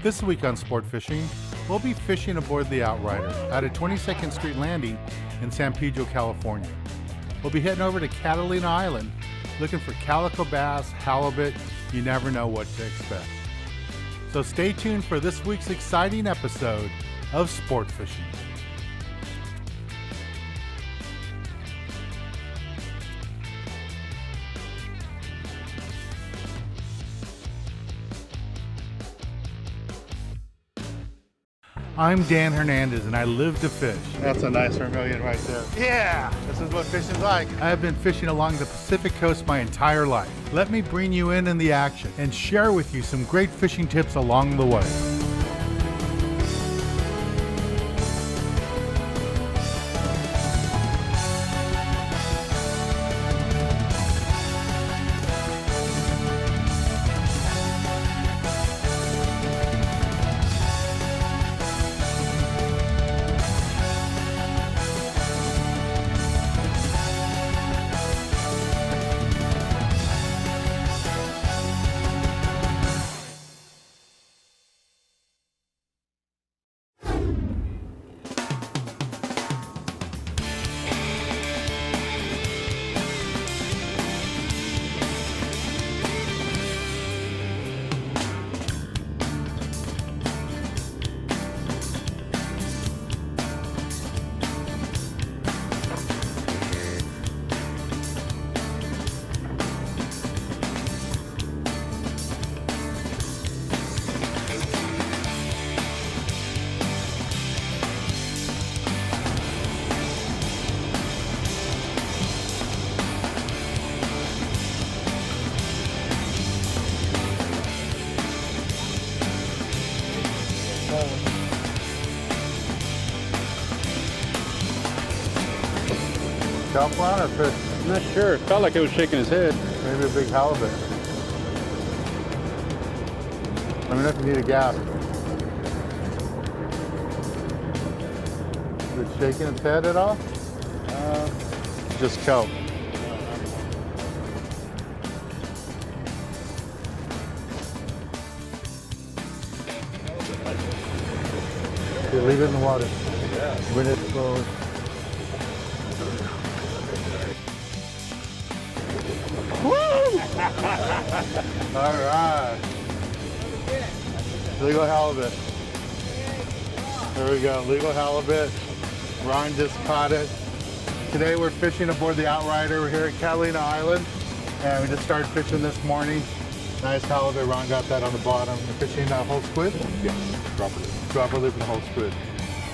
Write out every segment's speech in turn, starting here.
This week on Sport Fishing, we'll be fishing aboard the Outrider at a 22nd Street landing in San Pedro, California. We'll be heading over to Catalina Island looking for calico bass, halibut. You never know what to expect. So stay tuned for this week's exciting episode of Sport Fishing. I'm Dan Hernandez and I live to fish. That's a nice vermilion right there. Yeah, this is what fishing's like. I have been fishing along the Pacific coast my entire life. Let me bring you in the action and share with you some great fishing tips along the way. Kelp line or fish? I'm not sure. It felt like it was shaking his head. Maybe a big halibut. Let me know if you need a gap. Is it shaking its head at all? Just kelp. Okay, leave it in the water. When it goes. All right. Legal halibut. There we go, legal halibut. Ron just caught it. Today we're fishing aboard the Outrider. We're here at Catalina Island, and we just started fishing this morning. Nice halibut. Ron got that on the bottom. We're fishing whole squid? Yes, dropper loop. Dropper loop and whole squid.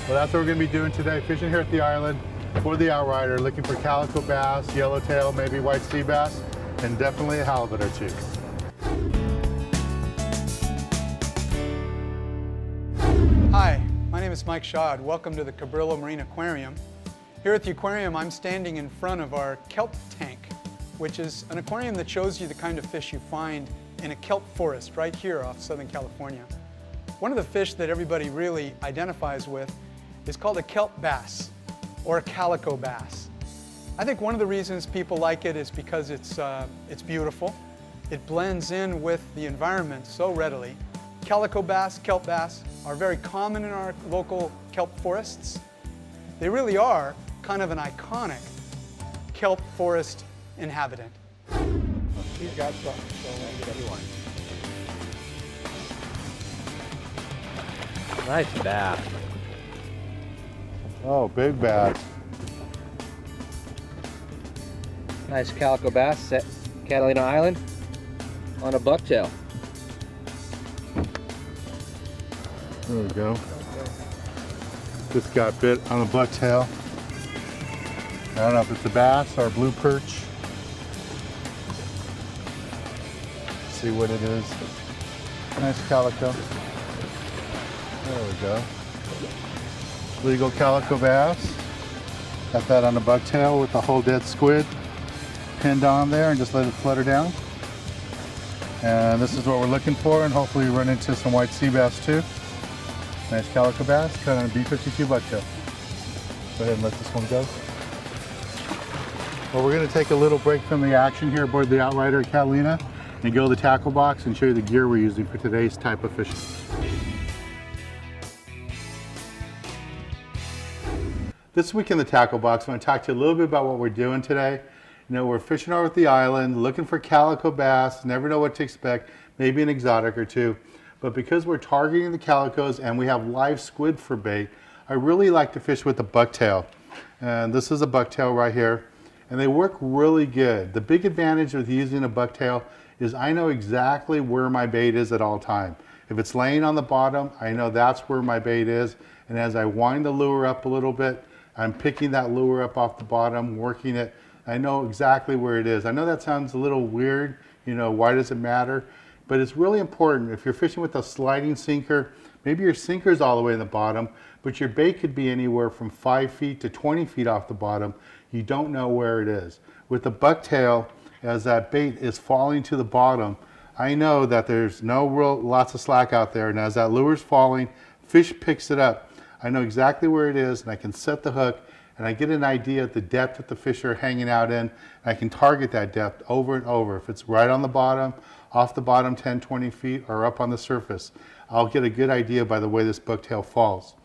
Well, that's what we're going to be doing today, fishing here at the island for the Outrider, looking for calico bass, yellowtail, maybe white sea bass, and definitely a halibut or two. Hi, my name is Mike Shaw. Welcome to the Cabrillo Marine Aquarium. Here at the aquarium, I'm standing in front of our kelp tank, which is an aquarium that shows you the kind of fish you find in a kelp forest right here off Southern California. One of the fish that everybody really identifies with is called a kelp bass or a calico bass. I think one of the reasons people like it is because it's beautiful. It blends in with the environment so readily. Calico bass, kelp bass are very common in our local kelp forests. They really are kind of an iconic kelp forest inhabitant. He's got something, so I'll get everyone. Nice bass. Oh, big bass. Nice calico bass at Catalina Island on a bucktail. There we go. Just got bit on a bucktail. I don't know if it's a bass or a blue perch. Let's see what it is. Nice calico. There we go. Legal calico bass. Got that on a bucktail with the whole dead squid pinned on there, and just let it flutter down. And this is what we're looking for, and hopefully we run into some white sea bass too. Nice calico bass, caught on a B52 bucktail. Go ahead and let this one go. Well, we're going to take a little break from the action here aboard the Outrider at Catalina and go to the tackle box and show you the gear we're using for today's type of fishing. This week in the tackle box, I want to talk to you a little bit about what we're doing today. You know, we're fishing over at the island, looking for calico bass, never know what to expect, maybe an exotic or two. But because we're targeting the calicos and we have live squid for bait, I really like to fish with the bucktail. And this is a bucktail right here. And they work really good. The big advantage with using a bucktail is I know exactly where my bait is at all time. If it's laying on the bottom, I know that's where my bait is. And as I wind the lure up a little bit, I'm picking that lure up off the bottom, working it. I know exactly where it is. I know that sounds a little weird, you know, why does it matter? But it's really important. If you're fishing with a sliding sinker, maybe your sinker's all the way in the bottom, but your bait could be anywhere from 5 feet to 20 feet off the bottom. You don't know where it is. With the bucktail, as that bait is falling to the bottom, I know that there's lots of slack out there, and as that lure's falling, fish picks it up. I know exactly where it is, and I can set the hook, and I get an idea of the depth that the fish are hanging out in, and I can target that depth over and over. If it's right on the bottom, off the bottom 10, 20 feet, or up on the surface, I'll get a good idea by the way this bucktail falls.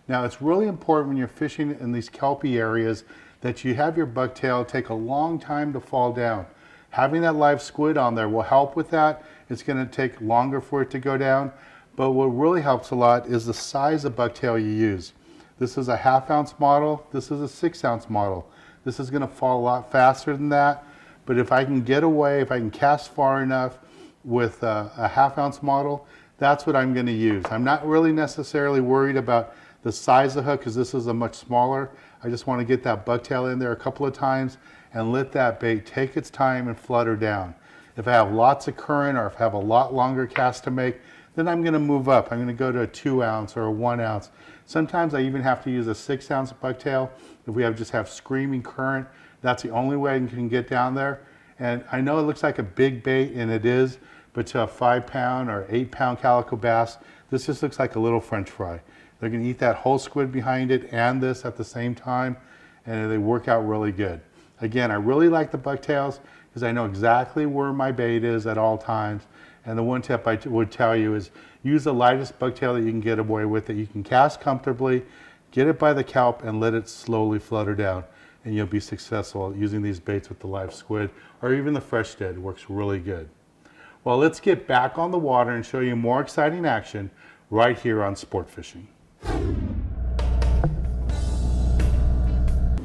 Now, it's really important when you're fishing in these kelpy areas that you have your bucktail take a long time to fall down. Having that live squid on there will help with that. It's going to take longer for it to go down. But what really helps a lot is the size of bucktail you use. This is a 1/2 ounce model. This is a 6 ounce model. This is going to fall a lot faster than that. But if I can get away, if I can cast far enough with a 1/2 ounce model, that's what I'm going to use. I'm not really necessarily worried about the size of the hook because this is a much smaller. I just want to get that bucktail in there a couple of times and let that bait take its time and flutter down. If I have lots of current or if I have a lot longer cast to make, then I'm going to move up. I'm going to go to a 2 ounce or a 1 ounce. Sometimes I even have to use a 6 ounce bucktail if we just have screaming current. That's the only way I can get down there. And I know it looks like a big bait, and it is, but to a 5 pound or 8 pound calico bass, this just looks like a little French fry. They're going to eat that whole squid behind it and this at the same time, and they work out really good. Again, I really like the bucktails because I know exactly where my bait is at all times. And the one tip I would tell you is use the lightest bucktail that you can get away with, that you can cast comfortably, get it by the kelp, and let it slowly flutter down. And you'll be successful using these baits with the live squid or even the fresh dead. It works really good. Well, let's get back on the water and show you more exciting action right here on Sport Fishing.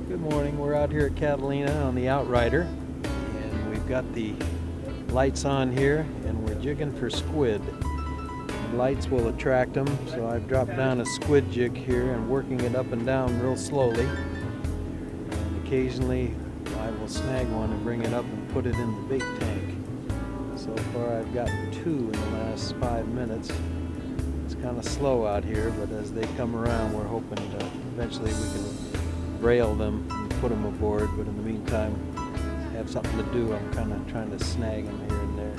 Good morning. We're out here at Catalina on the Outrider, and we've got the lights on here, and we're jigging for squid. The lights will attract them, so I've dropped down a squid jig here and working it up and down real slowly. And occasionally I will snag one and bring it up and put it in the bait tank. So far I've got 2 in the last 5 minutes. It's kind of slow out here, but as they come around, we're hoping that eventually we can rail them and put them aboard. But in the meantime, have something to do. I'm kind of trying to snag them here and there.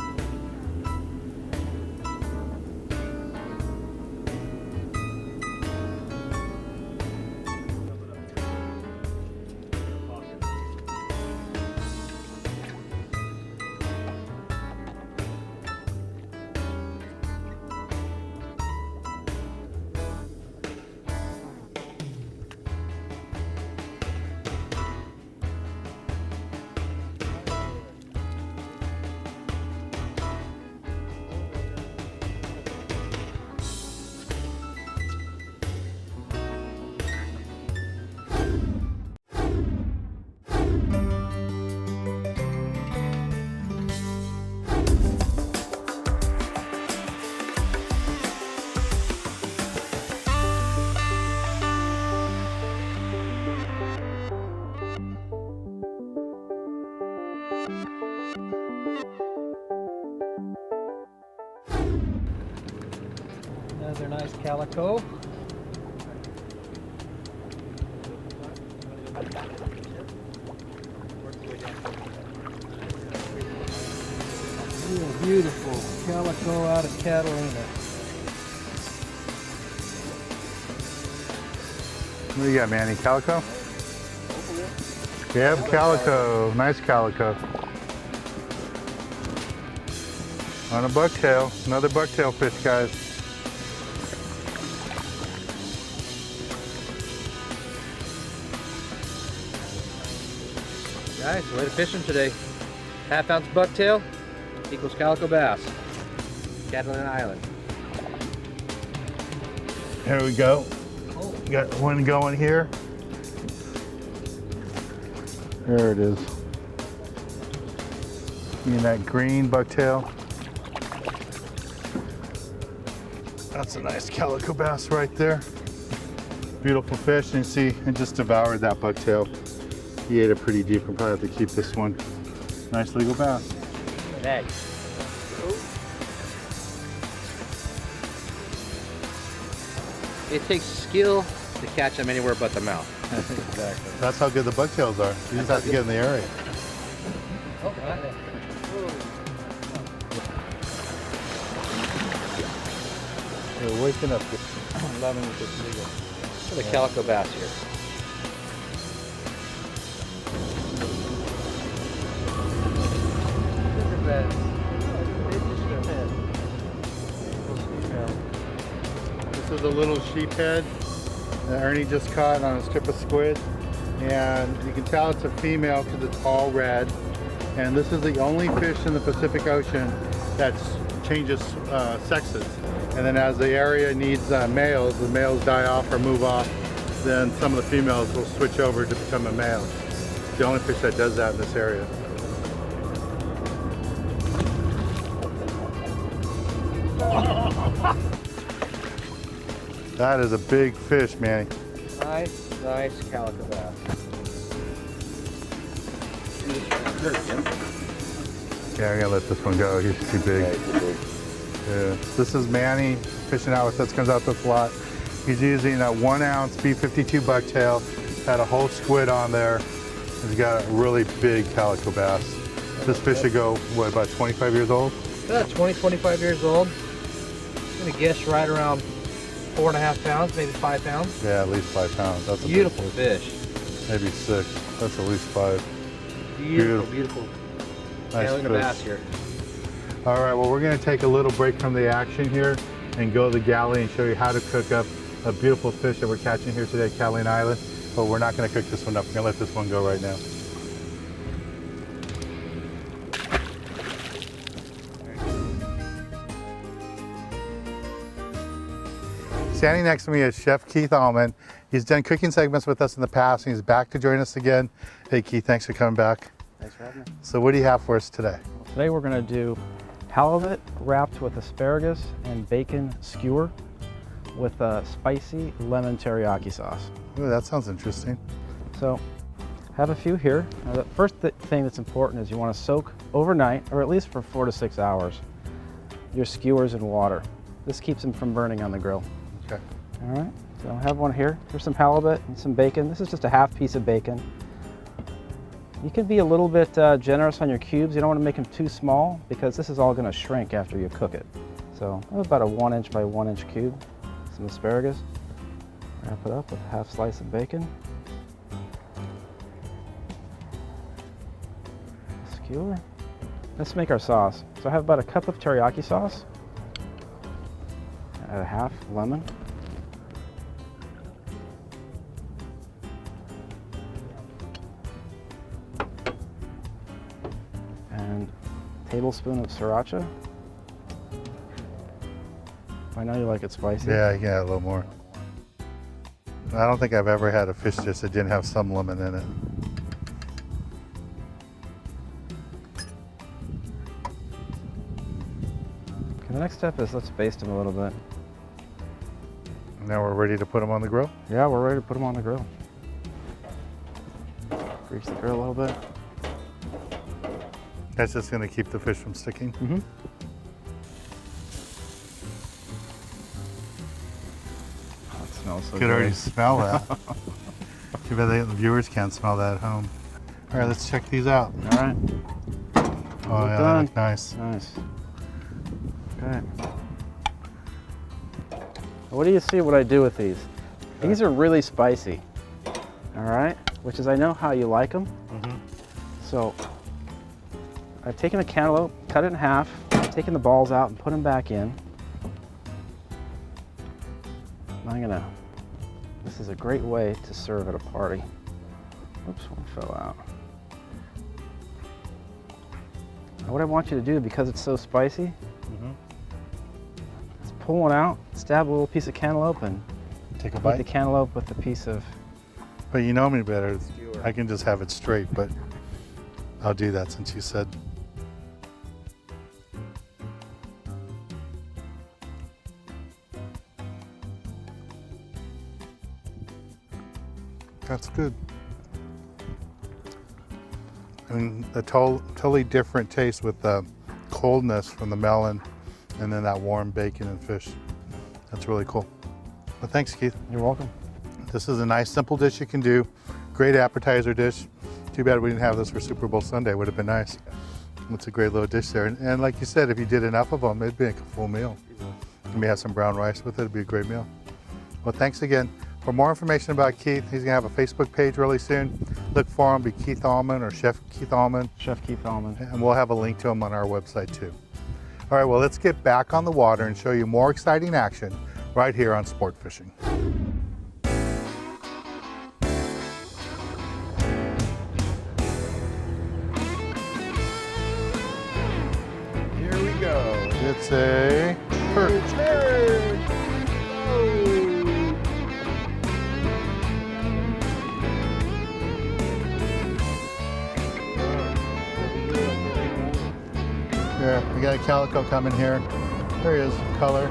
Another nice calico. Beautiful calico out of Catalina. What do you got, Manny? Calico? Scab calico. Nice calico. On a bucktail. Another bucktail fish, guys. Nice, way to fish them today. Half-ounce bucktail equals calico bass. Catalina Island. Here we go. Got one going here. There it is. In that green bucktail. That's a nice calico bass right there. Beautiful fish, and you see, it just devoured that bucktail. He ate it pretty deep. We'll probably have to keep this one. Nice legal bass. Hey. It takes skill to catch them anywhere but the mouth. Exactly. That's how good the bucktails are. You just have to get in the area. Oh, right there. You're waking up. Loving with this legal. The calico bass here. Look at that. This is a little sheephead that Ernie just caught on a strip of squid. And you can tell it's a female because it's all red. And this is the only fish in the Pacific Ocean that changes sexes. And then as the area needs males, the males die off or move off, then some of the females will switch over to become a male. It's the only fish that does that in this area. That is a big fish, Manny. Nice, nice calico bass. Yeah, I'm gonna let this one go. He's too big. Yeah. This is Manny fishing out with us. Comes out this lot. He's using a 1 ounce B52 bucktail. Had a whole squid on there. He's got a really big calico bass. This fish should go, what, about 25 years old? About 20, 25 years old. I'm gonna guess right around 4.5 pounds, maybe 5 pounds. Yeah, at least 5 pounds. That's a Beautiful big fish. Maybe 6. That's at least 5. Beautiful, beautiful. Nice Catalina fish. bass here. All right, well, we're gonna take a little break from the action here and go to the galley and show you how to cook up a beautiful fish that we're catching here today at Catalina Island. But we're not gonna cook this one up. We're gonna let this one go right now. Standing next to me is Chef Keith Allman. He's done cooking segments with us in the past, and he's back to join us again. Hey Keith, thanks for coming back. Thanks for having me. So what do you have for us today? Today we're going to do halibut wrapped with asparagus and bacon skewer with a spicy lemon teriyaki sauce. Ooh, that sounds interesting. So have a few here. Now, the first thing that's important is you want to soak overnight, or at least for 4 to 6 hours, your skewers in water. This keeps them from burning on the grill. Okay. All right, so I have one here. Here's some halibut and some bacon. This is just a half piece of bacon. You can be a little bit generous on your cubes. You don't want to make them too small because this is all going to shrink after you cook it. So about a 1 inch by 1 inch cube. Some asparagus. Wrap it up with a half slice of bacon. Skewer. Let's make our sauce. So I have about a cup of teriyaki sauce. Add a half lemon. And a tablespoon of sriracha. I know you like it spicy. Yeah, you can add a little more. I don't think I've ever had a fish dish that didn't have some lemon in it. Okay, the next step is let's baste them a little bit. Now we're ready to put them on the grill? Yeah, we're ready to put them on the grill. Grease the grill a little bit. That's just going to keep the fish from sticking? Mm-hmm. Oh, it smells so You good. could already smell that. Too bad the viewers can't smell that at home. All right, let's check these out. All right. Oh yeah, they done. look nice. Nice. Okay. What do you see what I do with these? These are really spicy. All right, which is I know how you like them. Mm-hmm. So I've taken a cantaloupe, cut it in half, taken the balls out and put them back in. This is a great way to serve at a party. Oops, one fell out. What I want you to do, because it's so spicy, is pull one out, stab a little piece of cantaloupe, and Take a eat bite. the cantaloupe with a piece of. But you know me better. Skewer. I can just have it straight, but I'll do that since you said. That's good. I mean, a totally different taste with the coldness from the melon and then that warm bacon and fish. That's really cool. Well, thanks, Keith. You're welcome. This is a nice, simple dish you can do. Great appetizer dish. Too bad we didn't have this for Super Bowl Sunday. Would have been nice. It's a great little dish there. And like you said, if you did enough of them, it'd be like a full meal. You may have some brown rice with it. It'd be a great meal. Well, thanks again. For more information about Keith, he's gonna have a Facebook page really soon. Look for him, be Keith Allman or Chef Keith Allman. Chef Keith Allman. And we'll have a link to him on our website too. All right, well, let's get back on the water and show you more exciting action right here on Sport Fishing. Here we go. It's a perch. Here, we got a calico coming here. There he is, color.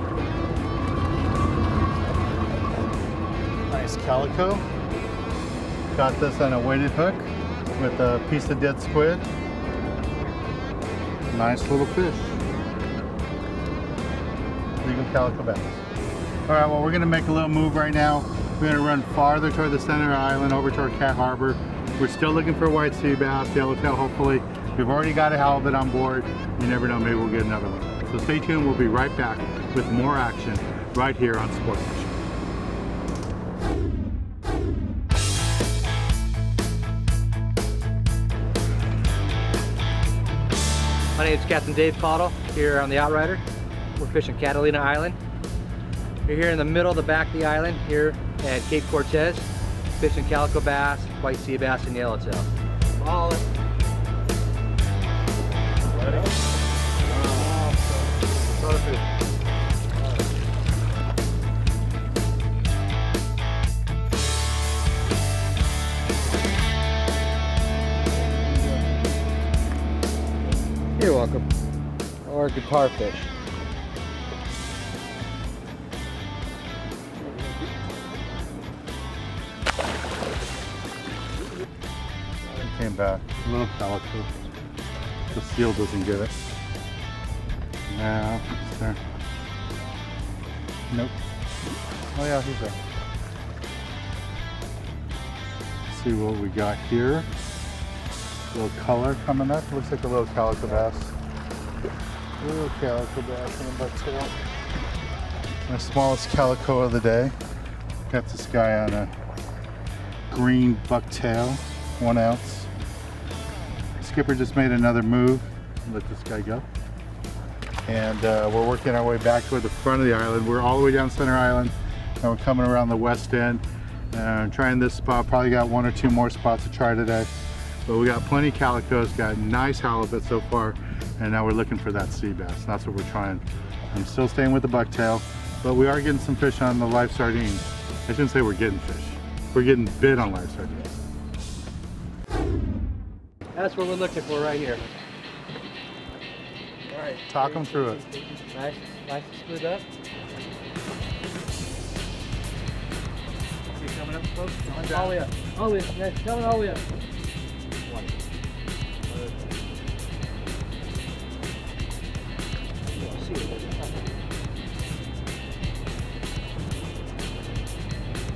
Nice calico. Got this on a weighted hook with a piece of dead squid. Nice little fish. Legal calico bass. All right, well, we're gonna make a little move right now. We're gonna run farther toward the center island, over toward Cat Harbor. We're still looking for white sea bass, yellowtail, hopefully. We've already got a halibut on board. You never know, maybe we'll get another one. So stay tuned, we'll be right back with more action right here on Sport Fishing. My name is Captain Dave Cottle here on the Outrider. We're fishing Catalina Island. We're here in the middle of the back of the island here at Cape Cortez, fishing calico bass, white sea bass, and yellowtail. All it. You're welcome. Or guitar fish. Came back, a little calico. The seal doesn't get it. No, it's there. Nope. Oh yeah, he's there. Let's see what we got here. A little color coming up. Looks like a little calico bass. A little calico bass in a bucktail. My smallest calico of the day. Got this guy on a green bucktail, 1 ounce. Skipper just made another move. Let this guy go. And we're working our way back toward the front of the island. We're all the way down Center Island, and we're coming around the west end. Trying this spot, probably got 1 or 2 more spots to try today. But we got plenty of calicos, got nice halibut so far, and now we're looking for that sea bass. That's what we're trying. I'm still staying with the bucktail, but we are getting some fish on the live sardines. I shouldn't say we're getting fish. We're getting bit on live sardines. That's what we're looking for right here. All right. Talk them through it. Nice and smooth up. See coming up, folks? All the way up. All the way up. Nice. Coming all the way up.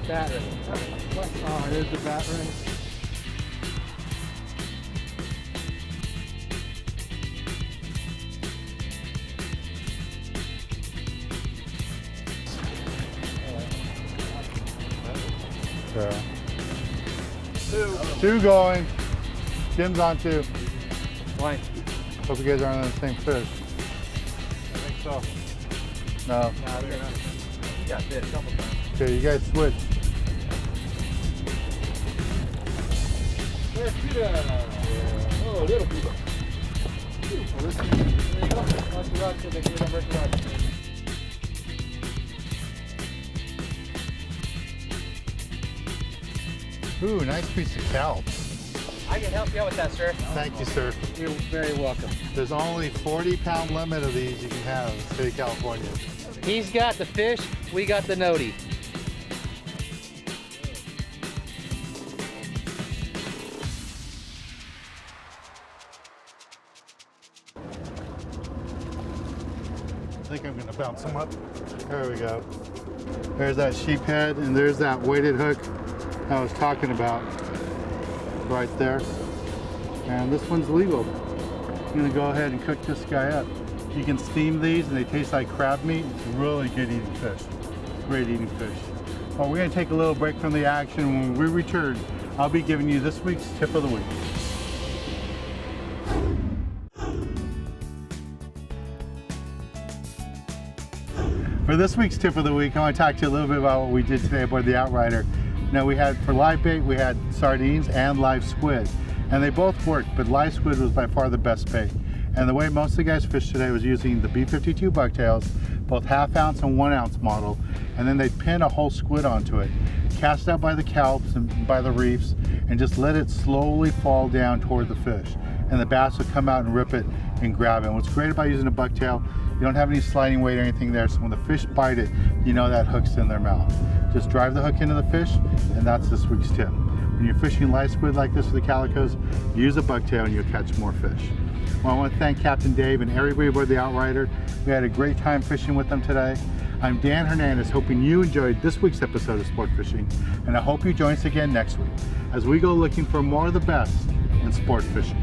Bat ring. Oh, here's the bat ring. Two going. Jim's on 2. Why? Hope you guys aren't on the same fish. I think so. No. No, they're not. You got bit a couple times. Okay, you guys switch. Oh, little people. Ooh, nice piece of kelp. I can help you out with that, sir. Thank you, sir. You're very welcome. There's only 40-pound limit of these you can have in the state of California. He's got the fish, we got the noti. I think I'm gonna bounce them up. There we go. There's that sheep head, and there's that weighted hook I was talking about right there. And this one's legal. I'm gonna go ahead and cook this guy up. You can steam these and they taste like crab meat. It's really good eating fish. Great eating fish. Well, we're gonna take a little break from the action. When we return, I'll be giving you this week's tip of the week. For this week's tip of the week, I want to talk to you a little bit about what we did today aboard the Outrider. Now we had, for live bait, we had sardines and live squid. And they both worked, but live squid was by far the best bait. And the way most of the guys fished today was using the B52 bucktails, both 1/2 ounce and 1 ounce model, and then they'd pin a whole squid onto it, cast out by the kelps and by the reefs, and just let it slowly fall down toward the fish. And the bass would come out and rip it and grab it. And what's great about using a bucktail, you don't have any sliding weight or anything there, so when the fish bite it, you know that hook's in their mouth. Just drive the hook into the fish, and that's this week's tip. When you're fishing live squid like this with the calicos, use a bucktail and you'll catch more fish. Well, I want to thank Captain Dave and everybody aboard the Outrider. We had a great time fishing with them today. I'm Dan Hernandez, hoping you enjoyed this week's episode of Sport Fishing, and I hope you join us again next week as we go looking for more of the best in sport fishing.